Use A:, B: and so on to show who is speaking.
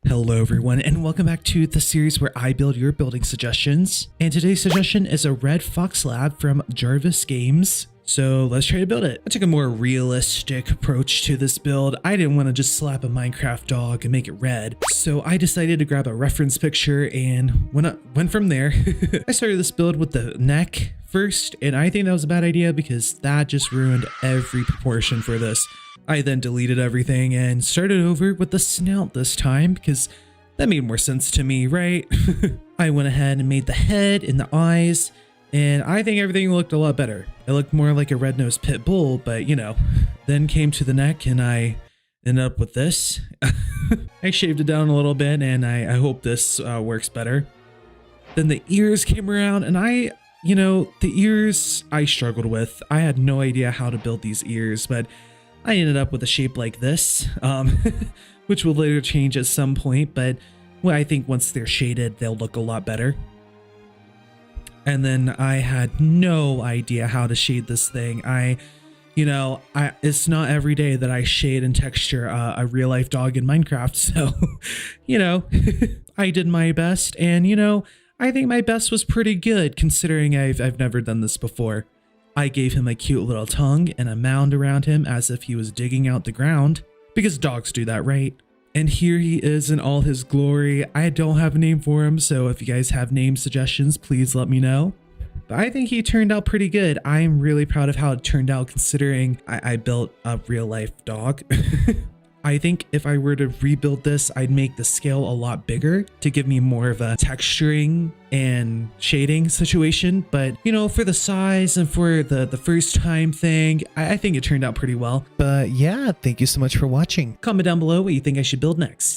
A: Hello everyone and welcome back to the series where I build your building suggestions. And today's suggestion is a red fox lab from Jarvis Games. So let's try to build it. I took a more realistic approach to this build. I didn't want to just slap a Minecraft dog and make it red. So I decided to grab a reference picture and went from there. I started this build with the neck first, and I think that was a bad idea because that just ruined every proportion for this. I then deleted everything and started over with the snout this time because that made more sense to me, right? I went ahead and made the head and the eyes, and I think everything looked a lot better. It looked more like a red-nosed pit bull, but you know. Then came to the neck and I ended up with this. I shaved it down a little bit and I hope this works better. Then the ears came around and the ears I struggled with. I had no idea how to build these ears, but I ended up with a shape like this, which will later change at some point, but I think once they're shaded, they'll look a lot better. And then I had no idea how to shade this thing. It's not every day that I shade and texture a real life dog in Minecraft, so, I did my best, and, I think my best was pretty good considering I've never done this before. I gave him a cute little tongue and a mound around him as if he was digging out the ground, because dogs do that, right? And here he is in all his glory. I don't have a name for him, so if you guys have name suggestions, please let me know. But I think he turned out pretty good. I'm really proud of how it turned out considering I built a real life dog. I think if I were to rebuild this, I'd make the scale a lot bigger to give me more of a texturing and shading situation. But, for the size and for the first time thing, I think it turned out pretty well.
B: But yeah, thank you so much for watching.
A: Comment down below what you think I should build next.